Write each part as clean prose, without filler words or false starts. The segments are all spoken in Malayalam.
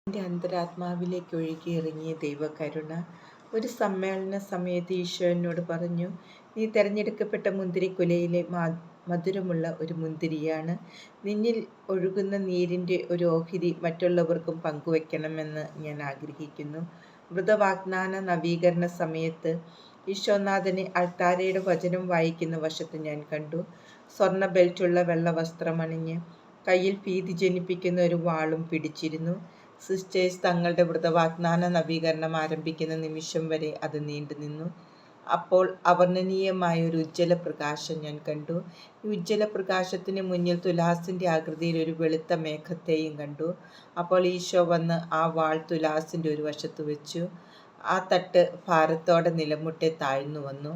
എൻ്റെ അന്തരാത്മാവിലേക്ക് ഒഴുകിയിറങ്ങിയ ദൈവകരുണ. ഒരു സമ്മേളന സമയത്ത് ഈശോ എന്നോട് പറഞ്ഞു, നീ തിരഞ്ഞെടുക്കപ്പെട്ട മുന്തിരിക്കുലയിലെ മധുരമുള്ള ഒരു മുന്തിരിയാണ്. നിന്നിൽ ഒഴുകുന്ന നീരിൻ്റെ ഒരു ഓഹരി മറ്റുള്ളവർക്കും പങ്കുവയ്ക്കണമെന്ന് ഞാൻ ആഗ്രഹിക്കുന്നു. വ്രതവാഗ്ദാന നവീകരണ സമയത്ത് ഈശോനാഥനെ അൾത്താരയുടെ വചനം വായിക്കുന്ന വശത്ത് ഞാൻ കണ്ടു. സ്വർണ്ണ ബെൽറ്റുള്ള വെള്ള വസ്ത്രമണിഞ്ഞ് കയ്യിൽ ഭീതി ജനിപ്പിക്കുന്ന ഒരു വാളും പിടിച്ചിരുന്നു. സിസ്റ്റേഴ്സ് തങ്ങളുടെ വ്രതവാഗ്ദാന നവീകരണം ആരംഭിക്കുന്ന നിമിഷം വരെ അത് നീണ്ടുനിന്നു. അപ്പോൾ അവർണ്ണനീയമായ ഒരു ഉജ്ജ്വല പ്രകാശം ഞാൻ കണ്ടു. ഈ ഉജ്ജ്വല പ്രകാശത്തിന് മുന്നിൽ തുലാസിൻ്റെ ആകൃതിയിൽ ഒരു വെളുത്ത മേഘത്തെയും കണ്ടു. അപ്പോൾ ഈശോ വന്ന് ആ വാൾ തുലാസിൻ്റെ ഒരു വശത്ത് വെച്ചു. ആ തട്ട് ഭാരത്തോടെ നിലമുട്ടെ താഴ്ന്നു വന്നു.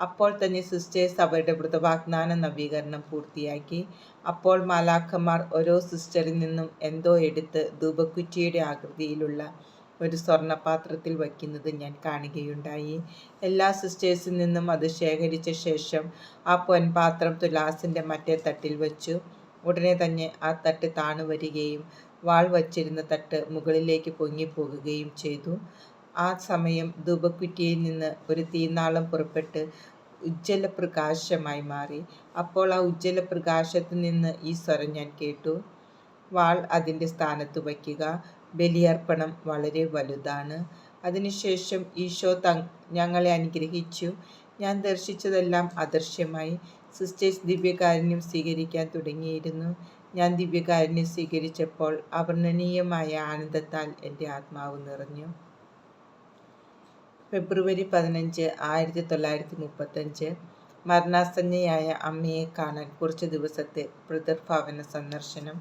അപ്പോൾ തന്നെ സിസ്റ്റേഴ്സ് അവരുടെ വ്രതവാഗ്ദാന നവീകരണം പൂർത്തിയാക്കി. അപ്പോൾ മാലാഖമാർ ഓരോ സിസ്റ്ററിൽ നിന്നും എന്തോ എടുത്ത് ധൂപക്കുറ്റിയുടെ ആകൃതിയിലുള്ള ഒരു സ്വർണ്ണപാത്രത്തിൽ വയ്ക്കുന്നത് ഞാൻ കാണുകയുണ്ടായി. എല്ലാ സിസ്റ്റേഴ്സിൽ നിന്നും അത് ശേഖരിച്ച ശേഷം ആ പൊൻപാത്രം തുലാസിൻ്റെ മറ്റേ തട്ടിൽ വച്ചു. ഉടനെ തന്നെ ആ തട്ട് താണു വരികയും വാൾ വച്ചിരുന്ന തട്ട് മുകളിലേക്ക് പൊങ്ങിപ്പോകുകയും ചെയ്തു. ആ സമയം ധൂപക്കുറ്റിയിൽ നിന്ന് ഒരു തീനാളം പുറപ്പെട്ട് ഉജ്ജ്വല പ്രകാശമായി മാറി. അപ്പോൾ ആ ഉജ്ജ്വല പ്രകാശത്തിൽ നിന്ന് ഈ സ്വരം ഞാൻ കേട്ടു, വാൾ അതിൻ്റെ സ്ഥാനത്ത് വയ്ക്കുക, ബലിയർപ്പണം വളരെ വലുതാണ്. അതിനുശേഷം ഈശോ ഞങ്ങളെ അനുഗ്രഹിച്ചു. ഞാൻ ദർശിച്ചതെല്ലാം അദൃശ്യമായി. സിസ്റ്റേഴ്സ് ദിവ്യകാരുണ്യം സ്വീകരിക്കാൻ തുടങ്ങിയിരുന്നു. ഞാൻ ദിവ്യകാരുണ്യം സ്വീകരിച്ചപ്പോൾ അവർണ്ണനീയമായ ആനന്ദത്താൽ എൻ്റെ ആത്മാവ് നിറഞ്ഞു. ഫെബ്രുവരി 15, 1935. മരണാസന്നയായ അമ്മയെ കാണാൻ കുറച്ച് ദിവസത്തെ പിതൃഭവന സന്ദർശനം.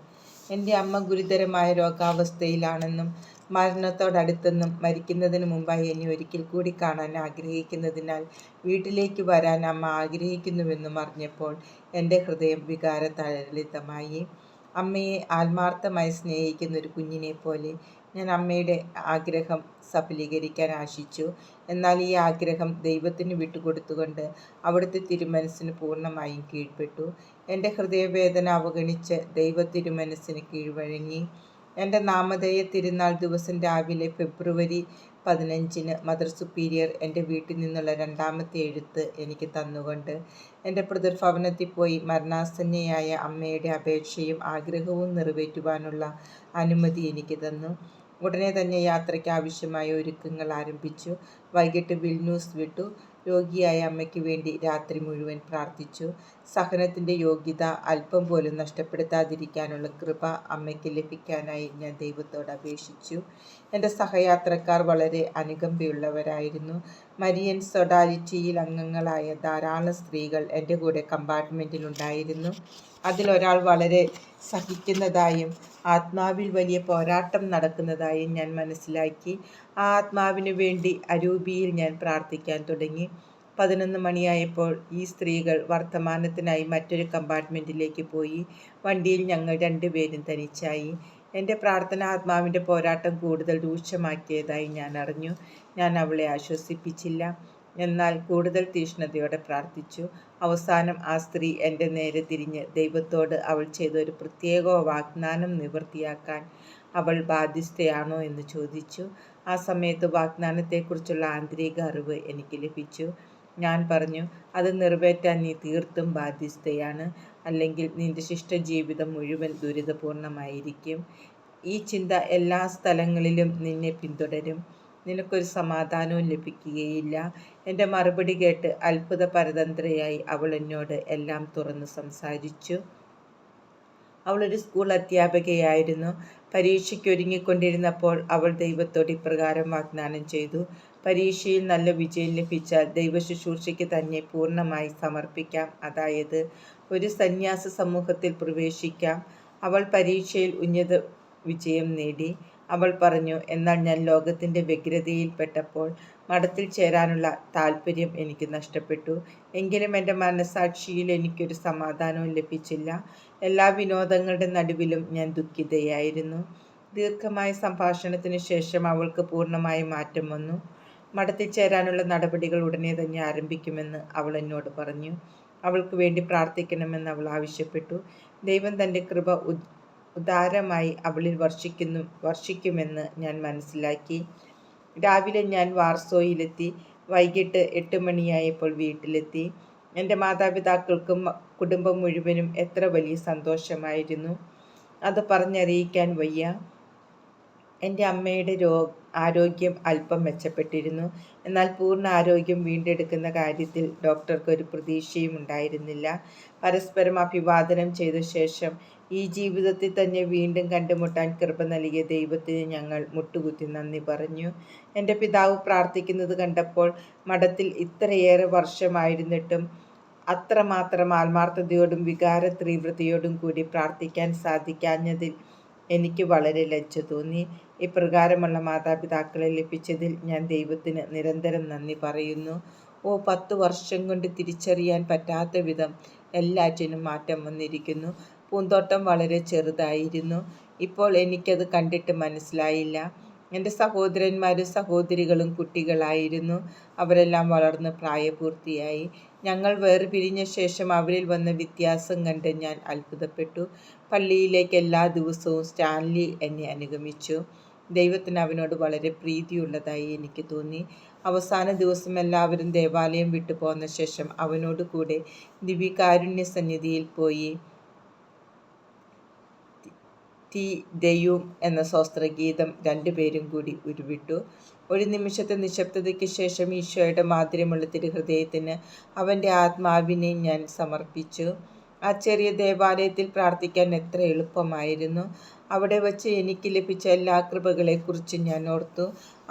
എൻ്റെ അമ്മ ഗുരുതരമായ രോഗാവസ്ഥയിലാണെന്നും മരണത്തോടടുത്തെന്നും മരിക്കുന്നതിന് മുമ്പായി എന്നെ ഒരിക്കൽ കൂടി കാണാൻ ആഗ്രഹിക്കുന്നതിനാൽ വീട്ടിലേക്ക് വരാൻ അമ്മ ആഗ്രഹിക്കുന്നുവെന്നും അറിഞ്ഞപ്പോൾ എൻ്റെ ഹൃദയം വികാരതരളിതമായി. അമ്മയെ ആത്മാർത്ഥമായി സ്നേഹിക്കുന്ന ഒരു കുഞ്ഞിനെ പോലെ ഞാൻ അമ്മയുടെ ആഗ്രഹം സഫലീകരിക്കാൻ ആശിച്ചു. എന്നാൽ ഈ ആഗ്രഹം ദൈവത്തിന് വിട്ടുകൊടുത്തുകൊണ്ട് അവിടുത്തെ തിരുമനസ്സിന് പൂർണ്ണമായും കീഴ്പ്പെട്ടു. എൻ്റെ ഹൃദയവേദന അവഗണിച്ച് ദൈവ തിരുമനസ്സിന് കീഴ്വഴങ്ങി. എൻ്റെ നാമധേയ തിരുനാൾ ദിവസം രാവിലെ ഫെബ്രുവരി 15 മദർ സുപ്പീരിയർ എൻ്റെ വീട്ടിൽ നിന്നുള്ള രണ്ടാമത്തെ എഴുത്ത് എനിക്ക് തന്നുകൊണ്ട് എൻ്റെ പിതൃഭവനത്തിൽ പോയി മരണാസന്നയായ അമ്മയുടെ അപേക്ഷയും ആഗ്രഹവും നിറവേറ്റുവാനുള്ള അനുമതി എനിക്ക് തന്നു. ഉടനെ തന്നെ യാത്രയ്ക്ക് ആവശ്യമായ ഒരുക്കങ്ങൾ ആരംഭിച്ചു. വൈകിട്ട് വിൽന്യൂസ് വിട്ടു. രോഗിയായ അമ്മയ്ക്ക് വേണ്ടി രാത്രി മുഴുവൻ പ്രാർത്ഥിച്ചു. സഹനത്തിൻ്റെ യോഗ്യത അല്പം പോലും നഷ്ടപ്പെടുത്താതിരിക്കാനുള്ള കൃപ അമ്മയ്ക്ക് ലഭിക്കാനായി ഞാൻ ദൈവത്തോട് അപേക്ഷിച്ചു. എൻ്റെ സഹയാത്രക്കാർ വളരെ അനുകമ്പയുള്ളവരായിരുന്നു. മരിയൻ സൊഡാലിറ്റിയിൽ അംഗങ്ങളായ ധാരാളം സ്ത്രീകൾ എൻ്റെ കൂടെ കമ്പാർട്ട്മെൻറ്റിലുണ്ടായിരുന്നു. അതിലൊരാൾ വളരെ സഹിക്കുന്നതായും ആത്മാവിൽ വലിയ പോരാട്ടം നടക്കുന്നതായും ഞാൻ മനസ്സിലാക്കി. ആ ആത്മാവിന് വേണ്ടി അരൂപിയിൽ ഞാൻ പ്രാർത്ഥിക്കാൻ തുടങ്ങി. 11 മണിയായപ്പോൾ ഈ സ്ത്രീകൾ വർത്തമാനത്തിനായി മറ്റൊരു കമ്പാർട്ട്മെൻറ്റിലേക്ക് പോയി. വണ്ടിയിൽ ഞങ്ങൾ രണ്ടുപേരും തനിച്ചായി. എൻ്റെ പ്രാർത്ഥന ആത്മാവിൻ്റെ പോരാട്ടം കൂടുതൽ രൂക്ഷമാക്കിയതായി ഞാൻ അറിഞ്ഞു. ഞാൻ അവളെ ആശ്വസിപ്പിച്ചില്ല, എന്നാൽ കൂടുതൽ തീഷ്ണതയോടെ പ്രാർത്ഥിച്ചു. അവസാനം ആ സ്ത്രീ എൻ്റെ നേരെ തിരിഞ്ഞ് ദൈവത്തോട് അവൾ ചെയ്ത ഒരു പ്രത്യേക വാഗ്ദാനം നിവൃത്തിയാക്കാൻ അവൾ ബാധ്യസ്ഥയാണോ എന്ന് ചോദിച്ചു. ആ സമയത്ത് വാഗ്ദാനത്തെക്കുറിച്ചുള്ള ആന്തരിക അറിവ് എനിക്ക് ലഭിച്ചു. ഞാൻ പറഞ്ഞു, അത് നിറവേറ്റാൻ നീ തീർത്തും ബാധ്യസ്ഥയാണ്, അല്ലെങ്കിൽ നിന്റെ ശിഷ്ടജീവിതം മുഴുവൻ ദുരിതപൂർണമായിരിക്കും. ഈ ചിന്ത എല്ലാ സ്ഥലങ്ങളിലും നിന്നെ പിന്തുടരും. നിനക്കൊരു സമാധാനവും ലഭിക്കുകയില്ല. എൻ്റെ മറുപടി കേട്ട് അത്ഭുത പരതന്ത്രയായി അവൾ എന്നോട് എല്ലാം തുറന്ന് സംസാരിച്ചു. അവളൊരു സ്കൂൾ അധ്യാപികയായിരുന്നു. പരീക്ഷയ്ക്ക് ഒരുങ്ങിക്കൊണ്ടിരുന്നപ്പോൾ അവൾ ദൈവത്തോട് ഇപ്രകാരം വാഗ്ദാനം ചെയ്തു, പരീക്ഷയിൽ നല്ല വിജയം ലഭിച്ചാൽ ദൈവശുശ്രൂഷയ്ക്ക് തന്നെ പൂർണ്ണമായി സമർപ്പിക്കാം, അതായത് ഒരു സന്യാസ സമൂഹത്തിൽ പ്രവേശിക്കാം. അവൾ പരീക്ഷയിൽ ഉന്നത വിജയം നേടി. അവൾ പറഞ്ഞു, എന്നാൽ ഞാൻ ലോകത്തിൻ്റെ വ്യഗ്രതയിൽപ്പെട്ടപ്പോൾ മഠത്തിൽ ചേരാനുള്ള താല്പര്യം എനിക്ക് നഷ്ടപ്പെട്ടു. എങ്കിലും എൻ്റെ മനസാക്ഷിയിൽ എനിക്കൊരു സമാധാനവും ലഭിച്ചില്ല. എല്ലാ വിനോദങ്ങളുടെ നടുവിലും ഞാൻ ദുഃഖിതയായിരുന്നു. ദീർഘമായ സംഭാഷണത്തിന് ശേഷം അവൾക്ക് പൂർണ്ണമായ മാറ്റം വന്നു. മഠത്തിൽ ചേരാനുള്ള നടപടികൾ ഉടനെ തന്നെ ആരംഭിക്കുമെന്ന് അവൾ എന്നോട് പറഞ്ഞു. അവൾക്ക് വേണ്ടി പ്രാർത്ഥിക്കണമെന്ന് അവൾ ആവശ്യപ്പെട്ടു. ദൈവം തൻ്റെ കൃപ ഉദാരമായി അവളിൽ വർഷിക്കുമെന്ന് ഞാൻ മനസ്സിലാക്കി. രാവിലെ ഞാൻ വാർസോയിലെത്തി. വൈകിട്ട് 8 മണിയായപ്പോൾ വീട്ടിലെത്തി. എൻ്റെ മാതാപിതാക്കൾക്കും കുടുംബം മുഴുവനും എത്ര വലിയ സന്തോഷമായിരുന്നു, അത് പറഞ്ഞറിയിക്കാൻ വയ്യ. എൻ്റെ അമ്മയുടെ ആരോഗ്യം അല്പം മെച്ചപ്പെട്ടിരുന്നു. എന്നാൽ പൂർണ്ണ ആരോഗ്യം വീണ്ടെടുക്കുന്ന കാര്യത്തിൽ ഡോക്ടർക്ക് ഒരു പ്രതീക്ഷയും ഉണ്ടായിരുന്നില്ല. പരസ്പരം അഭിവാദനം ചെയ്ത ശേഷം ഈ ജീവിതത്തിൽ തന്നെ വീണ്ടും കണ്ടുമുട്ടാൻ കൃപ നൽകിയ ദൈവത്തിന് ഞങ്ങൾ മുട്ടുകുത്തി നന്ദി പറഞ്ഞു. എൻ്റെ പിതാവ് പ്രാർത്ഥിക്കുന്നത് കണ്ടപ്പോൾ മഠത്തിൽ ഇത്രയേറെ വർഷമായിരുന്നിട്ടും അത്രമാത്രം ആത്മാർത്ഥതയോടും വികാര തീവ്രതയോടും കൂടി പ്രാർത്ഥിക്കാൻ സാധിക്കാഞ്ഞതിൽ എനിക്ക് വളരെ ലജ്ജ തോന്നി. ഇപ്രകാരമുള്ള മാതാപിതാക്കളെ ലഭിച്ചതിൽ ഞാൻ ദൈവത്തിന് നിരന്തരം നന്ദി പറയുന്നു. 10 വർഷം കൊണ്ട് തിരിച്ചറിയാൻ പറ്റാത്ത വിധം എല്ലാറ്റിനും മാറ്റം വന്നിരിക്കുന്നു. പൂന്തോട്ടം വളരെ ചെറുതായിരുന്നു. ഇപ്പോൾ എനിക്കത് കണ്ടിട്ട് മനസ്സിലായില്ല. എൻ്റെ സഹോദരന്മാരും സഹോദരികളും കുട്ടികളായിരുന്നു. അവരെല്ലാം വളർന്ന് പ്രായപൂർത്തിയായി. ഞങ്ങൾ വേർപിരിഞ്ഞ ശേഷം അവരിൽ വന്ന വ്യത്യാസം കണ്ട് ഞാൻ അത്ഭുതപ്പെട്ടു. പള്ളിയിലേക്ക് എല്ലാ ദിവസവും സ്റ്റാൻലി എന്നെ അനുഗമിച്ചു. ദൈവത്തിന് അവനോട് വളരെ പ്രീതിയുള്ളതായി എനിക്ക് തോന്നി. അവസാന ദിവസം എല്ലാവരും ദേവാലയം വിട്ടു പോന്ന ശേഷം അവനോട് കൂടെ ദിവ്യകാരുണ്യ സന്നിധിയിൽ പോയി തി ദെയും എന്ന സ്വസ്ത്രഗീതം 2 പേരും കൂടി ഉരുവിട്ടു. ഒരു നിമിഷത്തെ നിശബ്ദതയ്ക്ക് ശേഷം ഈശോയുടെ മാധുര്യമുള്ള തിരുഹൃദയത്തിന് അവൻ്റെ ആത്മാവിനെ ഞാൻ സമർപ്പിച്ചു. ആ ചെറിയ ദേവാലയത്തിൽ പ്രാർത്ഥിക്കാൻ എത്ര എളുപ്പമായിരുന്നു. അവിടെ വച്ച് എനിക്ക് ലഭിച്ച എല്ലാ കൃപകളെക്കുറിച്ചും ഞാൻ ഓർത്തു.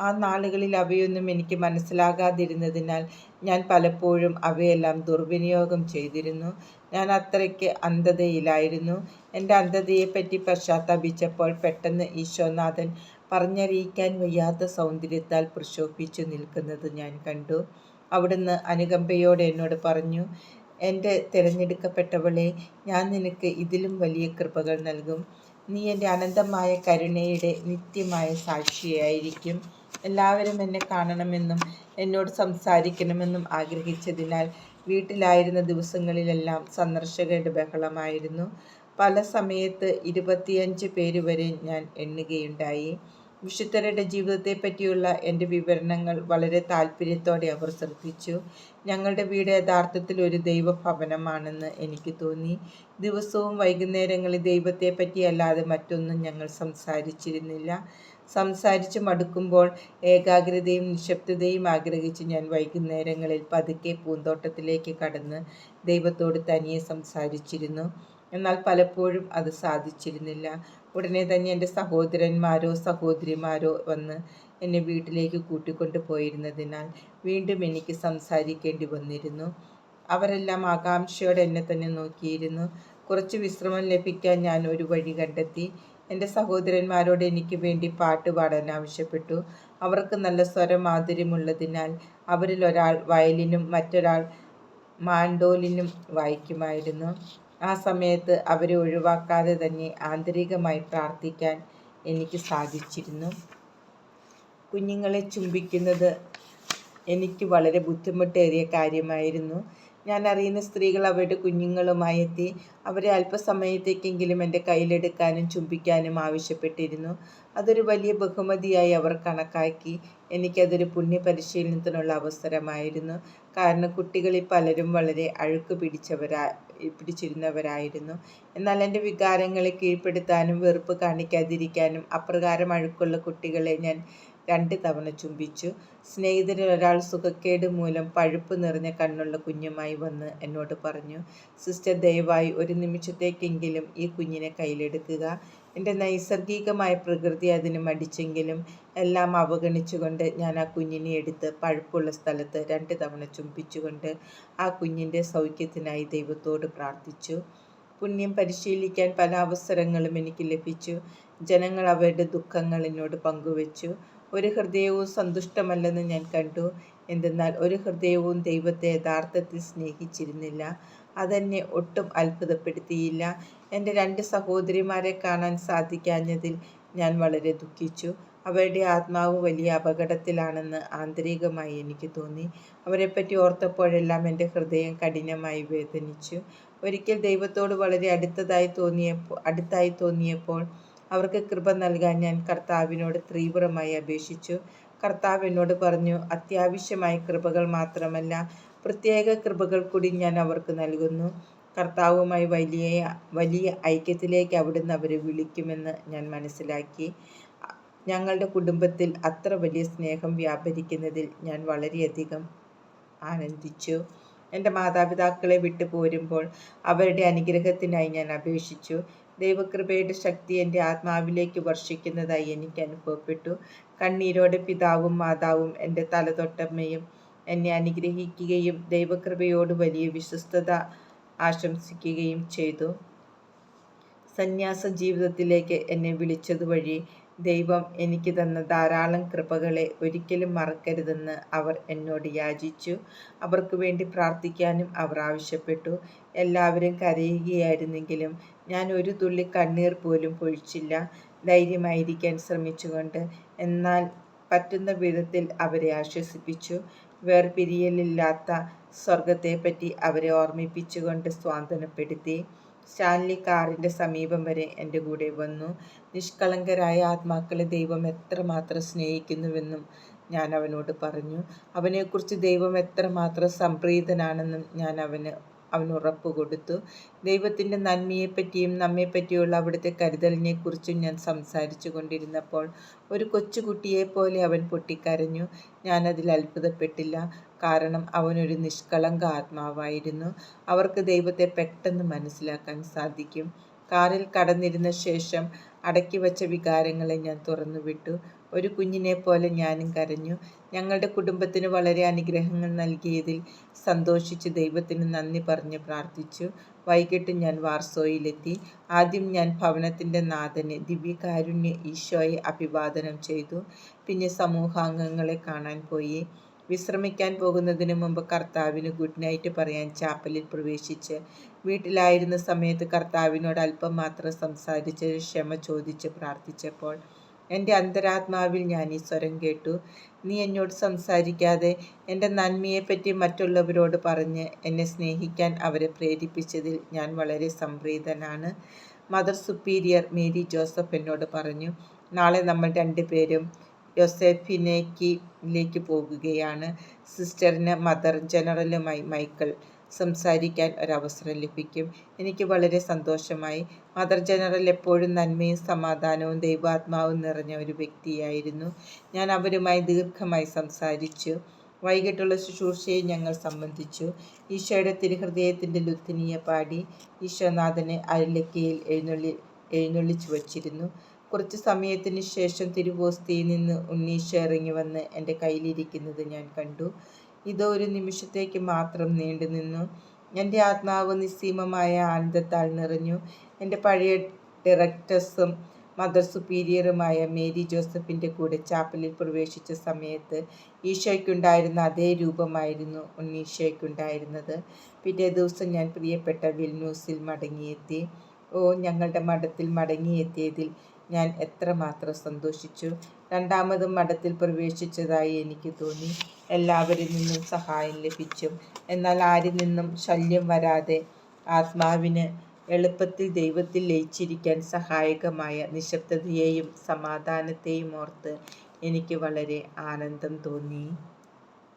ആ നാളുകളിൽ അവയൊന്നും എനിക്ക് മനസ്സിലാകാതിരുന്നതിനാൽ ഞാൻ പലപ്പോഴും അവയെല്ലാം ദുർവിനിയോഗം ചെയ്തിരുന്നു. ഞാൻ അത്രയ്ക്ക് അന്ധതയിലായിരുന്നു. എൻ്റെ അന്ധതയെപ്പറ്റി പശ്ചാത്തപിച്ചപ്പോൾ പെട്ടെന്ന് ഈശോനാഥൻ പറഞ്ഞറിയിക്കാൻ വയ്യാത്ത സൗന്ദര്യത്താൽ പ്രശോഭിച്ചു നിൽക്കുന്നത് ഞാൻ കണ്ടു. അവിടുന്ന് അനുകമ്പയോടെ എന്നോട് പറഞ്ഞു, എൻ്റെ തിരഞ്ഞെടുക്കപ്പെട്ടവളെ, ഞാൻ നിനക്ക് ഇതിലും വലിയ കൃപകൾ നൽകും. നീ എൻ്റെ അനന്തമായ കരുണയുടെ നിത്യമായ സാക്ഷിയായിരിക്കും. എല്ലാവരും എന്നെ കാണണമെന്നും എന്നോട് സംസാരിക്കണമെന്നും ആഗ്രഹിച്ചതിനാൽ വീട്ടിലായിരുന്ന ദിവസങ്ങളിലെല്ലാം സന്ദർശകരുടെ ബഹളമായിരുന്നു. പല സമയത്ത് 25 പേര് വരെ ഞാൻ എണ്ണുകയുണ്ടായി. വിശുദ്ധരുടെ ജീവിതത്തെപ്പറ്റിയുള്ള എൻ്റെ വിവരണങ്ങൾ വളരെ താല്പര്യത്തോടെ അവർ ശ്രദ്ധിച്ചു. ഞങ്ങളുടെ വീട് യഥാർത്ഥത്തിൽ ഒരു ദൈവഭവനമാണെന്ന് എനിക്ക് തോന്നി. ദിവസവും വൈകുന്നേരങ്ങളിൽ ദൈവത്തെപ്പറ്റി അല്ലാതെ മറ്റൊന്നും ഞങ്ങൾ സംസാരിച്ചിരുന്നില്ല. സംസാരിച്ച് മടുക്കുമ്പോൾ ഏകാഗ്രതയും നിശബ്ദതയും ആഗ്രഹിച്ച് ഞാൻ വൈകുന്നേരങ്ങളിൽ പതുക്കെ പൂന്തോട്ടത്തിലേക്ക് കടന്ന് ദൈവത്തോട് തനിയെ സംസാരിച്ചിരുന്നു. എന്നാൽ പലപ്പോഴും അത് സാധിച്ചിരുന്നില്ല. ഉടനെ തന്നെ എൻ്റെ സഹോദരന്മാരോ സഹോദരിമാരോ വന്ന് എന്നെ വീട്ടിലേക്ക് കൂട്ടിക്കൊണ്ടു പോയിരുന്നതിനാൽ വീണ്ടും എനിക്ക് സംസാരിക്കേണ്ടി വന്നിരുന്നു. അവരെല്ലാം ആകാംക്ഷയോടെ എന്നെ തന്നെ നോക്കിയിരുന്നു. കുറച്ച് വിശ്രമം ലഭിക്കാൻ ഞാൻ ഒരു വഴി കണ്ടെത്തി. എൻ്റെ സഹോദരന്മാരോട് എനിക്ക് വേണ്ടി പാട്ട് പാടാൻ ആവശ്യപ്പെട്ടു. അവർക്ക് നല്ല സ്വരമാധുര്യമുള്ളതിനാൽ അവരിൽ ഒരാൾ വയലിനും മറ്റൊരാൾ മാൻഡോലിനും വായിക്കുമായിരുന്നു. ആ സമയത്ത് അവരെ ഒഴിവാക്കാതെ തന്നെ ആന്തരികമായി പ്രാർത്ഥിക്കാൻ എനിക്ക് സാധിച്ചിരുന്നു. കുഞ്ഞുങ്ങളെ ചുംബിക്കുന്നത് എനിക്ക് വളരെ ബുദ്ധിമുട്ടേറിയ കാര്യമായിരുന്നു. ഞാൻ അറിയുന്ന സ്ത്രീകൾ അവരുടെ കുഞ്ഞുങ്ങളുമായി എത്തി അവരെ അല്പസമയത്തേക്കെങ്കിലും എൻ്റെ കയ്യിലെടുക്കാനും ചുംബിക്കാനും ആവശ്യപ്പെട്ടിരുന്നു. അതൊരു വലിയ ബഹുമതിയായി അവർ കണക്കാക്കി. എനിക്കതൊരു പുണ്യപരിശീലനത്തിനുള്ള അവസരമായിരുന്നു. കാരണം കുട്ടികളിൽ പലരും വളരെ അഴുക്ക് പിടിച്ചിരുന്നവരായിരുന്നു. എന്നാൽ എൻ്റെ വികാരങ്ങളെ കീഴ്പ്പെടുത്താനും വെറുപ്പ് കാണിക്കാതിരിക്കാനും അപ്രകാരം അഴുക്കുള്ള കുട്ടികളെ ഞാൻ 2 തവണ ചുംബിച്ചു. സ്നേഹിതരിൽ ഒരാൾ സുഖക്കേട് മൂലം പഴുപ്പ് നിറഞ്ഞ കണ്ണുള്ള കുഞ്ഞുമായി വന്ന് എന്നോട് പറഞ്ഞു, സിസ്റ്റർ, ദയവായി ഒരു നിമിഷത്തേക്കെങ്കിലും ഈ കുഞ്ഞിനെ കയ്യിലെടുക്കുക. എൻ്റെ നൈസർഗികമായ പ്രകൃതി അതിന് മടിച്ചെങ്കിലും എല്ലാം അവഗണിച്ചുകൊണ്ട് ഞാൻ ആ കുഞ്ഞിനെ എടുത്ത് പഴുപ്പുള്ള സ്ഥലത്ത് 2 തവണ ചുംബിച്ചുകൊണ്ട് ആ കുഞ്ഞിൻ്റെ സൗഖ്യത്തിനായി ദൈവത്തോട് പ്രാർത്ഥിച്ചു. പുണ്യം പരിശീലിക്കാൻ പല അവസരങ്ങളും എനിക്ക് ലഭിച്ചു. ജനങ്ങൾ അവരുടെ ദുഃഖങ്ങൾ എന്നോട് പങ്കുവച്ചു. ഒരു ഹൃദയവും സന്തുഷ്ടമല്ലെന്ന് ഞാൻ കണ്ടു. എന്തെന്നാൽ ഒരു ഹൃദയവും ദൈവത്തെ യഥാർത്ഥത്തിൽ സ്നേഹിച്ചിരുന്നില്ല. അതെന്നെ ഒട്ടും അത്ഭുതപ്പെടുത്തിയില്ല. എൻ്റെ 2 സഹോദരിമാരെ കാണാൻ സാധിക്കാഞ്ഞതിൽ ഞാൻ വളരെ ദുഃഖിച്ചു. അവരുടെ ആത്മാവ് വലിയ അപകടത്തിലാണെന്ന് ആന്തരികമായി എനിക്ക് തോന്നി. അവരെപ്പറ്റി ഓർത്തപ്പോഴെല്ലാം എൻ്റെ ഹൃദയം കഠിനമായി വേദനിച്ചു. ഒരിക്കൽ ദൈവത്തോട് വളരെ അടുത്തായി തോന്നിയപ്പോൾ അവർക്ക് കൃപ നൽകാൻ ഞാൻ കർത്താവിനോട് തീവ്രമായി അപേക്ഷിച്ചു. കർത്താവ് എന്നോട് പറഞ്ഞു, അത്യാവശ്യമായ കൃപകൾ മാത്രമല്ല, പ്രത്യേക കൃപകൾ കൂടി ഞാൻ അവർക്ക് നൽകുന്നു. കർത്താവുമായി വലിയ ഐക്യത്തിലേക്ക് അവിടുന്ന് അവരെ വിളിക്കുമെന്ന് ഞാൻ മനസ്സിലാക്കി. ഞങ്ങളുടെ കുടുംബത്തിൽ അത്ര വലിയ സ്നേഹം വ്യാപരിക്കുന്നതിൽ ഞാൻ വളരെയധികം ആനന്ദിച്ചു. എൻ്റെ മാതാപിതാക്കളെ വിട്ടു പോരുമ്പോൾ അവരുടെ അനുഗ്രഹത്തിനായി ഞാൻ അപേക്ഷിച്ചു. ദൈവകൃപയുടെ ശക്തി എൻ്റെ ആത്മാവിലേക്ക് വർഷിക്കുന്നതായി എനിക്ക് അനുഭവപ്പെട്ടു. കണ്ണീരോടെ പിതാവും മാതാവും എൻ്റെ തലതൊട്ടമ്മയും എന്നെ അനുഗ്രഹിക്കുകയും ദൈവകൃപയോട് വലിയ വിശ്വസ്തത ആശംസിക്കുകയും ചെയ്തു. സന്യാസ ജീവിതത്തിലേക്ക് എന്നെ വിളിച്ചതുവഴി ദൈവം എനിക്ക് തന്ന ധാരാളം കൃപകളെ ഒരിക്കലും മറക്കരുതെന്ന് അവർ എന്നോട് യാചിച്ചു. അവർക്ക് വേണ്ടി പ്രാർത്ഥിക്കാനും അവർ ആവശ്യപ്പെട്ടു. എല്ലാവരും കരയുകയായിരുന്നെങ്കിലും ഞാൻ ഒരു തുള്ളി കണ്ണീർ പോലും പൊഴിച്ചില്ല. ധൈര്യമായിരിക്കാൻ ശ്രമിച്ചുകൊണ്ട്, എന്നാൽ പറ്റുന്ന വിധത്തിൽ അവരെ ആശ്വസിപ്പിച്ചു. വേർപിരിയലില്ലാത്ത സ്വർഗത്തെപ്പറ്റി അവരെ ഓർമ്മിപ്പിച്ചുകൊണ്ട് സ്വാന്തനപ്പെടുത്തി. സ്റ്റാൻലി കാറിൻ്റെ സമീപം വരെ എൻ്റെ കൂടെ വന്നു. നിഷ്കളങ്കരായ ആത്മാക്കളെ ദൈവം എത്രമാത്രം സ്നേഹിക്കുന്നുവെന്നും ഞാൻ അവനോട് പറഞ്ഞു. അവനെക്കുറിച്ച് ദൈവം എത്രമാത്രം സംപ്രീതനാണെന്നും ഞാൻ അവന് ഉറപ്പ് കൊടുത്തു. ദൈവത്തിൻ്റെ നന്മയെപ്പറ്റിയും നമ്മെപ്പറ്റിയുള്ള അവിടുത്തെ കരുതലിനെക്കുറിച്ചും ഞാൻ സംസാരിച്ചു കൊണ്ടിരുന്നപ്പോൾ ഒരു കൊച്ചുകുട്ടിയെപ്പോലെ അവൻ പൊട്ടിക്കരഞ്ഞു. ഞാനതിൽ അത്ഭുതപ്പെട്ടില്ല. കാരണം അവനൊരു നിഷ്കളങ്ക ആത്മാവായിരുന്നു. അവർക്ക് ദൈവത്തെ പെട്ടെന്ന് മനസ്സിലാക്കാൻ സാധിക്കും. കാറിൽ കടന്നിരുന്ന ശേഷം അടക്കി വച്ച വികാരങ്ങളെ ഞാൻ തുറന്നുവിട്ടു. ഒരു കുഞ്ഞിനെ പോലെ ഞാനും കരഞ്ഞു. ഞങ്ങളുടെ കുടുംബത്തിന് വളരെ അനുഗ്രഹങ്ങൾ നൽകിയതിൽ സന്തോഷിച്ച് ദൈവത്തിന് നന്ദി പറഞ്ഞ് പ്രാർത്ഥിച്ചു. വൈകിട്ട് ഞാൻ വാർസോയിലെത്തി. ആദ്യം ഞാൻ ഭവനത്തിൻ്റെ നാഥനെ, ദിവ്യകാരുണ്യ ഈശോയെ അഭിവാദനം ചെയ്തു. പിന്നെ സമൂഹാംഗങ്ങളെ കാണാൻ പോയി. വിശ്രമിക്കാൻ പോകുന്നതിന് മുമ്പ് കർത്താവിന് ഗുഡ് നൈറ്റ് പറയാൻ ചാപ്പലിൽ പ്രവേശിച്ച് വീട്ടിലായിരുന്ന സമയത്ത് കർത്താവിനോട് അല്പം മാത്രം സംസാരിച്ച് ക്ഷമ ചോദിച്ച് പ്രാർത്ഥിച്ചപ്പോൾ എൻ്റെ അന്തരാത്മാവിൽ ഞാൻ ഈ സ്വരം കേട്ടു. നീ എന്നോട് സംസാരിക്കാതെ എൻ്റെ നന്മയെപ്പറ്റി മറ്റുള്ളവരോട് പറഞ്ഞ് എന്നെ സ്നേഹിക്കാൻ അവരെ പ്രേരിപ്പിച്ചതിൽ ഞാൻ വളരെ സംപ്രീതനാണ്. മദർ സുപ്പീരിയർ മേരി ജോസഫ് എന്നോട് പറഞ്ഞു, നാളെ നമ്മൾ രണ്ടുപേരും യോസെഫിനേക്കിലേക്ക് പോകുകയാണ്. സിസ്റ്ററിന് മദർ ജനറലുമായി മൈക്കിൾ സംസാരിക്കാൻ ഒരവസരം ലഭിക്കും. എനിക്ക് വളരെ സന്തോഷമായി. മദർ ജനറൽ എപ്പോഴും നന്മയും സമാധാനവും ദൈവാത്മാവും നിറഞ്ഞ ഒരു വ്യക്തിയായിരുന്നു. ഞാൻ അവരുമായി ദീർഘമായി സംസാരിച്ചു. വൈകിട്ടുള്ള ശുശ്രൂഷയെ ഞങ്ങൾ സംബന്ധിച്ചു. ഈശോയുടെ തിരുഹൃദയത്തിൻ്റെ ലുത്തിനിയ പാടി ഈശോനാഥനെ അരിലക്കയിൽ എഴുന്നള്ളിച്ചു വച്ചിരുന്നു. കുറച്ച് സമയത്തിന് ശേഷം തിരുവോസ്തിയിൽ നിന്ന് ഉണ്ണീശോ ഇറങ്ങി വന്ന് എൻ്റെ കയ്യിലിരിക്കുന്നത് ഞാൻ കണ്ടു. ഇതോ ഒരു നിമിഷത്തേക്ക് മാത്രം നീണ്ടു നിന്നു. എൻ്റെ ആത്മാവ് നിസ്സീമമായ ആനന്ദത്താൽ നിറഞ്ഞു. എൻ്റെ പഴയ ഡയറക്ടേഴ്സും മദർ സുപ്പീരിയറുമായ മേരി ജോസഫിൻ്റെ കൂടെ ചാപ്പലിൽ പ്രവേശിച്ച സമയത്ത് ഈശോയ്ക്കുണ്ടായിരുന്ന അതേ രൂപമായിരുന്നു ഉണ്ണീശോയ്ക്കുണ്ടായിരുന്നത്. പിറ്റേ ദിവസം ഞാൻ പ്രിയപ്പെട്ട വിൽന്യൂസിൽ മടങ്ങിയെത്തി. ഞങ്ങളുടെ മഠത്തിൽ മടങ്ങിയെത്തിയതിൽ ഞാൻ എത്രമാത്രം സന്തോഷിച്ചു. രണ്ടാമതും മഠത്തിൽ പ്രവേശിച്ചതായി എനിക്ക് തോന്നി. എല്ലാവരിൽ നിന്നും സഹായം ലഭിച്ചും എന്നാൽ ആരിൽ നിന്നും ശല്യം വരാതെ ആത്മാവിന് എളുപ്പത്തിൽ ദൈവത്തിൽ ലയിച്ചിരിക്കാൻ സഹായകമായ നിശബ്ദതയെയും സമാധാനത്തെയും ഓർത്ത് എനിക്ക് വളരെ ആനന്ദം തോന്നി.